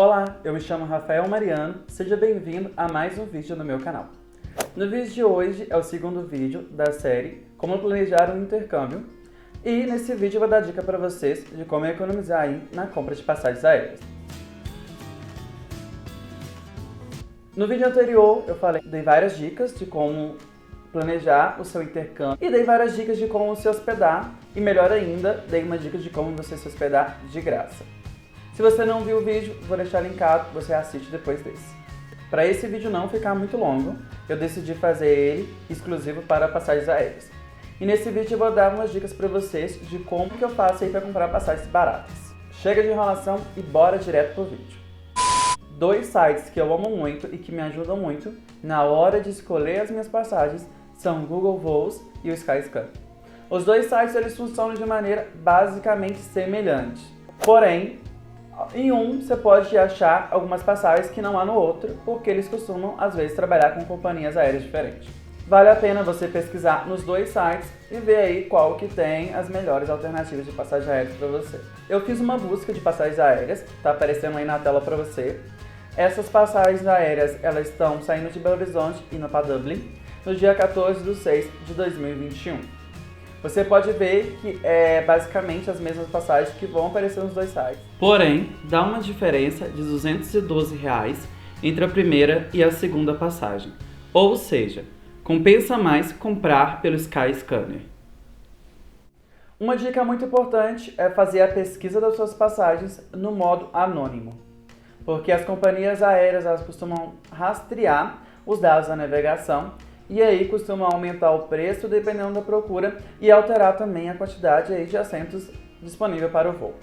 Olá, eu me chamo Rafael Mariano, seja bem-vindo a mais um vídeo no meu canal. No vídeo de hoje é o segundo vídeo da série Como Planejar um Intercâmbio e nesse vídeo eu vou dar dica para vocês de como economizar aí na compra de passagens aéreas. No vídeo anterior eu dei várias dicas de como planejar o seu intercâmbio e dei várias dicas de como se hospedar e melhor ainda, dei uma dica de como você se hospedar de graça. Se você não viu o vídeo, vou deixar linkado, você assiste depois desse. Para esse vídeo não ficar muito longo, eu decidi fazer ele exclusivo para passagens aéreas. E nesse vídeo eu vou dar umas dicas para vocês de como que eu faço aí para comprar passagens baratas. Chega de enrolação e bora direto pro vídeo. Dois sites que eu amo muito e que me ajudam muito na hora de escolher as minhas passagens são o Google Voos e o Skyscanner. Os dois sites eles funcionam de maneira basicamente semelhante. Porém, em um você pode achar algumas passagens que não há no outro, porque eles costumam às vezes trabalhar com companhias aéreas diferentes. Vale a pena você pesquisar nos dois sites e ver aí qual que tem as melhores alternativas de passagens aéreas para você. Eu fiz uma busca de passagens aéreas, tá aparecendo aí na tela para você. Essas passagens aéreas elas estão saindo de Belo Horizonte e indo para Dublin no dia 14/6/2021. Você pode ver que é basicamente as mesmas passagens que vão aparecer nos dois sites. Porém, dá uma diferença de R$ 212 entre a primeira e a segunda passagem. Ou seja, compensa mais comprar pelo Skyscanner. Uma dica muito importante é fazer a pesquisa das suas passagens no modo anônimo. Porque as companhias aéreas elas costumam rastrear os dados da navegação e aí costuma aumentar o preço dependendo da procura e alterar também a quantidade aí de assentos disponível para o voo.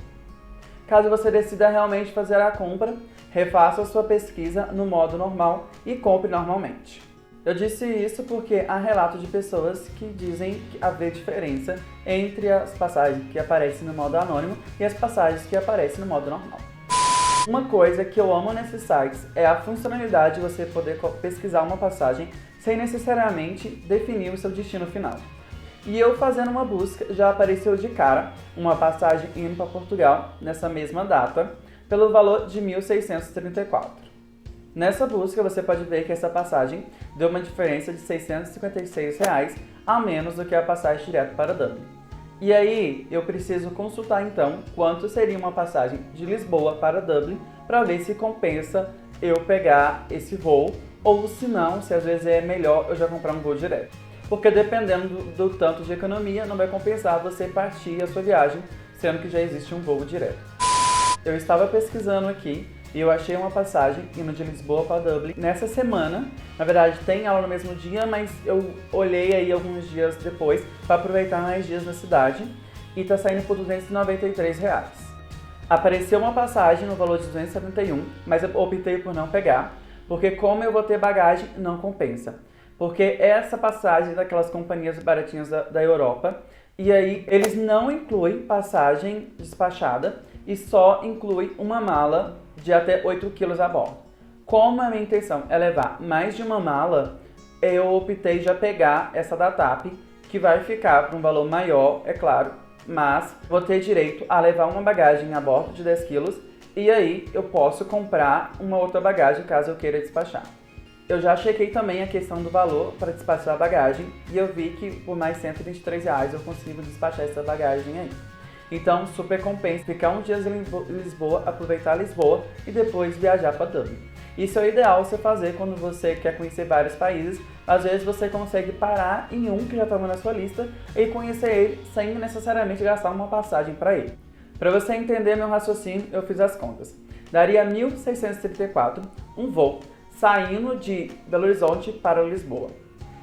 Caso você decida realmente fazer a compra, refaça a sua pesquisa no modo normal e compre normalmente. Eu disse isso porque há relatos de pessoas que dizem haver diferença entre as passagens que aparecem no modo anônimo e as passagens que aparecem no modo normal. Uma coisa que eu amo nesses sites é a funcionalidade de você poder pesquisar uma passagem sem necessariamente definir o seu destino final. E eu fazendo uma busca, já apareceu de cara uma passagem indo para Portugal nessa mesma data, pelo valor de R$ 1.634. Nessa busca você pode ver que essa passagem deu uma diferença de R$ 656 a menos do que a passagem direto para Dublin. E aí, eu preciso consultar então quanto seria uma passagem de Lisboa para Dublin para ver se compensa eu pegar esse voo ou se não, se às vezes é melhor eu já comprar um voo direto. Porque dependendo do tanto de economia, não vai compensar você partir a sua viagem, sendo que já existe um voo direto. Eu estava pesquisando aqui e eu achei uma passagem indo de Lisboa para Dublin nessa semana. Na verdade tem ela no mesmo dia, mas eu olhei aí alguns dias depois para aproveitar mais dias na cidade e tá saindo por R$ 293. Apareceu uma passagem no valor de 271, mas eu optei por não pegar, porque como eu vou ter bagagem, não compensa. Porque essa passagem é daquelas companhias baratinhas da Europa, e aí eles não incluem passagem despachada e só inclui uma mala de até 8 kg a bordo. Como a minha intenção é levar mais de uma mala, eu optei já pegar essa da TAP, que vai ficar para um valor maior, é claro, mas vou ter direito a levar uma bagagem a bordo de 10 kg e aí eu posso comprar uma outra bagagem caso eu queira despachar. Eu já chequei também a questão do valor para despachar a bagagem e eu vi que por mais R$ 123 eu consigo despachar essa bagagem aí. Então, super compensa ficar uns dias em Lisboa, aproveitar Lisboa e depois viajar para Dublin. Isso é o ideal você fazer quando você quer conhecer vários países. Às vezes você consegue parar em um que já estava na sua lista e conhecer ele sem necessariamente gastar uma passagem para ele. Para você entender meu raciocínio, eu fiz as contas. Daria R$ 1.634 um voo saindo de Belo Horizonte para Lisboa.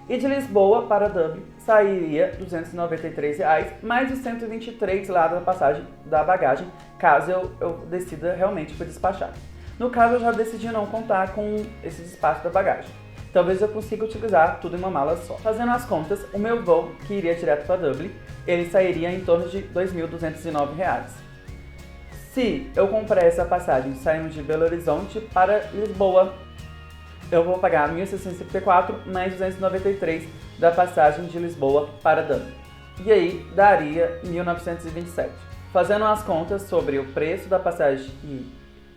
E de Lisboa para Dublin sairia R$ 293, mais os 123 lá da passagem da bagagem, caso eu decida realmente por despachar. No caso, eu já decidi não contar com esse despacho da bagagem. Talvez eu consiga utilizar tudo em uma mala só. Fazendo as contas, o meu voo, que iria direto para Dublin, ele sairia em torno de R$ 2.209. Se eu comprar essa passagem saindo de Belo Horizonte para Lisboa, eu vou pagar R$ 1.634 mais 293 da passagem de Lisboa para Dublin. E aí daria R$ 1.927. Fazendo as contas sobre o preço da passagem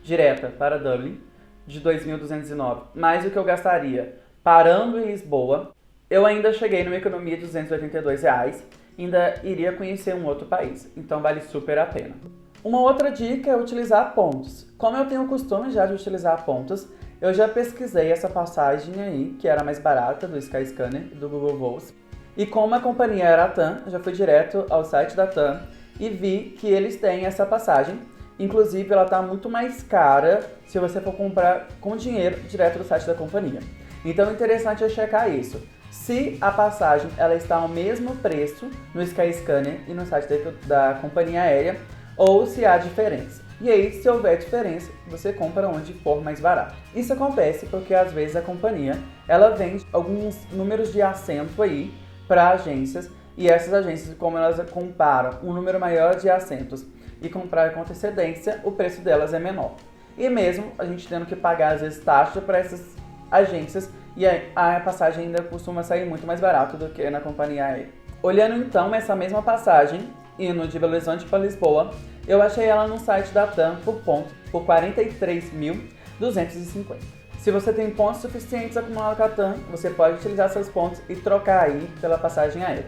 direta para Dublin de 2.209, mais o que eu gastaria parando em Lisboa, eu ainda cheguei numa economia de R$282, ainda iria conhecer um outro país, então vale super a pena. Uma outra dica é utilizar pontos. Como eu tenho o costume já de utilizar pontos, eu já pesquisei essa passagem aí, que era mais barata, do Skyscanner e do Google Voos. E como a companhia era a TAM, eu já fui direto ao site da TAM e vi que eles têm essa passagem. Inclusive, ela está muito mais cara se você for comprar com dinheiro direto do site da companhia. Então, o interessante é checar isso. Se a passagem ela está ao mesmo preço no Skyscanner e no site da companhia aérea, ou se há diferença. E aí, se houver diferença, você compra onde for mais barato. Isso acontece porque, às vezes, a companhia ela vende alguns números de assento aí para agências, e essas agências, como elas comparam um número maior de assentos e comprar com antecedência, o preço delas é menor. E mesmo a gente tendo que pagar, às vezes, taxa para essas agências, e a passagem ainda costuma sair muito mais barato do que na companhia aérea. Olhando então essa mesma passagem, indo de Belo Horizonte para Lisboa, eu achei ela no site da TAM por ponto, por 43.250. Se você tem pontos suficientes acumulados com a TAM, você pode utilizar seus pontos e trocar aí pela passagem aérea.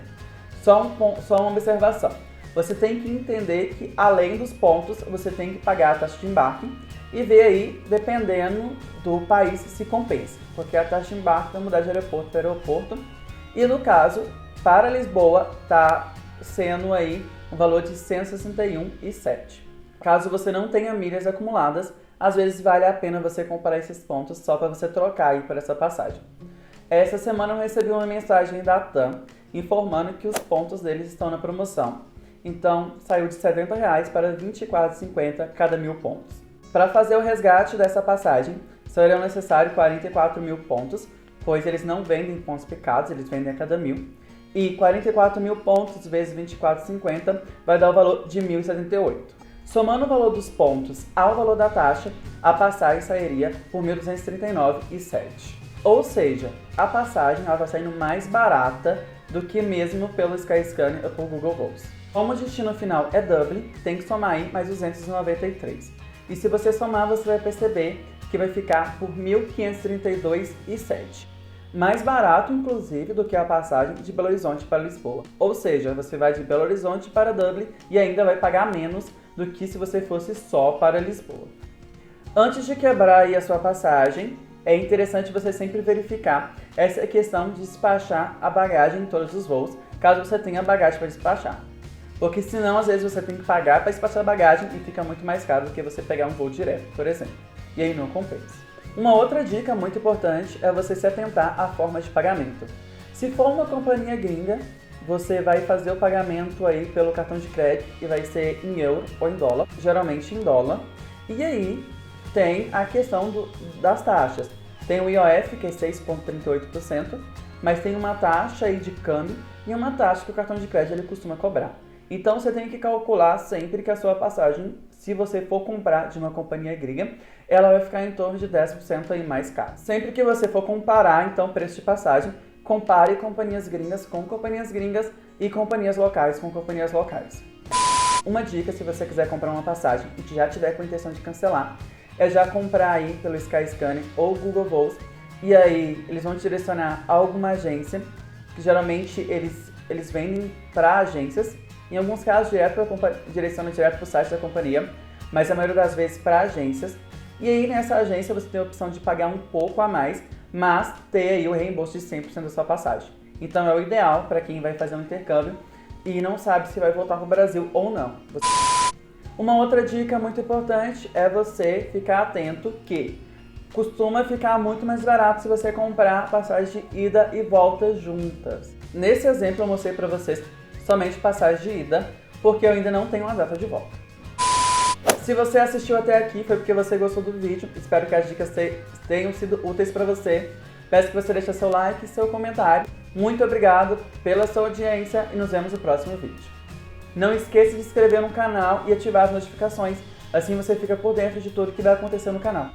Só uma observação. Você tem que entender que, além dos pontos, você tem que pagar a taxa de embarque e ver aí, dependendo do país, se compensa. Porque a taxa de embarque vai mudar de aeroporto para aeroporto. E no caso, para Lisboa, está sendo aí um valor de R$ 161,07. Caso você não tenha milhas acumuladas, às vezes vale a pena você comprar esses pontos só para você trocar aí por essa passagem. Essa semana eu recebi uma mensagem da TAM informando que os pontos deles estão na promoção. Então, saiu de R$ 70 para R$ 24,50 cada 1.000 pontos. Para fazer o resgate dessa passagem, serão necessários 44.000 pontos, pois eles não vendem pontos picados, eles vendem a cada 1.000. E 44.000 pontos vezes 24,50 vai dar o valor de 1.078. Somando o valor dos pontos ao valor da taxa, a passagem sairia por 1.239,07. Ou seja, a passagem está saindo mais barata do que mesmo pelo Skyscanner ou por Google Voos. Como o destino final é Dublin, tem que somar aí mais 293. E se você somar, você vai perceber que vai ficar por 1.532,07. Mais barato, inclusive, do que a passagem de Belo Horizonte para Lisboa. Ou seja, você vai de Belo Horizonte para Dublin e ainda vai pagar menos do que se você fosse só para Lisboa. Antes de quebrar aí a sua passagem, é interessante você sempre verificar essa questão de despachar a bagagem em todos os voos, caso você tenha bagagem para despachar. Porque senão, às vezes, você tem que pagar para despachar a bagagem e fica muito mais caro do que você pegar um voo direto, por exemplo. E aí não compensa. Uma outra dica muito importante é você se atentar à forma de pagamento. Se for uma companhia gringa, você vai fazer o pagamento aí pelo cartão de crédito e vai ser em euro ou em dólar, geralmente em dólar. E aí tem a questão das taxas. Tem o IOF, que é 6,38%, mas tem uma taxa aí de câmbio e uma taxa que o cartão de crédito ele costuma cobrar. Então você tem que calcular sempre que a sua passagem, se você for comprar de uma companhia gringa, ela vai ficar em torno de 10% aí mais cara. Sempre que você for comparar, então, preço de passagem, compare companhias gringas com companhias gringas e companhias locais com companhias locais. Uma dica, se você quiser comprar uma passagem e já tiver com a intenção de cancelar, é já comprar aí pelo Skyscanner ou Google Voos, e aí eles vão te direcionar a alguma agência, que geralmente eles vendem para agências. Em alguns casos, direciona direto para o site da companhia, mas a maioria das vezes para agências. E aí, nessa agência, você tem a opção de pagar um pouco a mais, mas ter aí o reembolso de 100% da sua passagem. Então, é o ideal para quem vai fazer um intercâmbio e não sabe se vai voltar para o Brasil ou não. Uma outra dica muito importante é você ficar atento que costuma ficar muito mais barato se você comprar passagem de ida e volta juntas. Nesse exemplo, eu mostrei para vocês somente passagem de ida, porque eu ainda não tenho uma data de volta. Se você assistiu até aqui, foi porque você gostou do vídeo. Espero que as dicas tenham sido úteis para você. Peço que você deixe seu like e seu comentário. Muito obrigado pela sua audiência e nos vemos no próximo vídeo. Não esqueça de se inscrever no canal e ativar as notificações, assim você fica por dentro de tudo que vai acontecer no canal.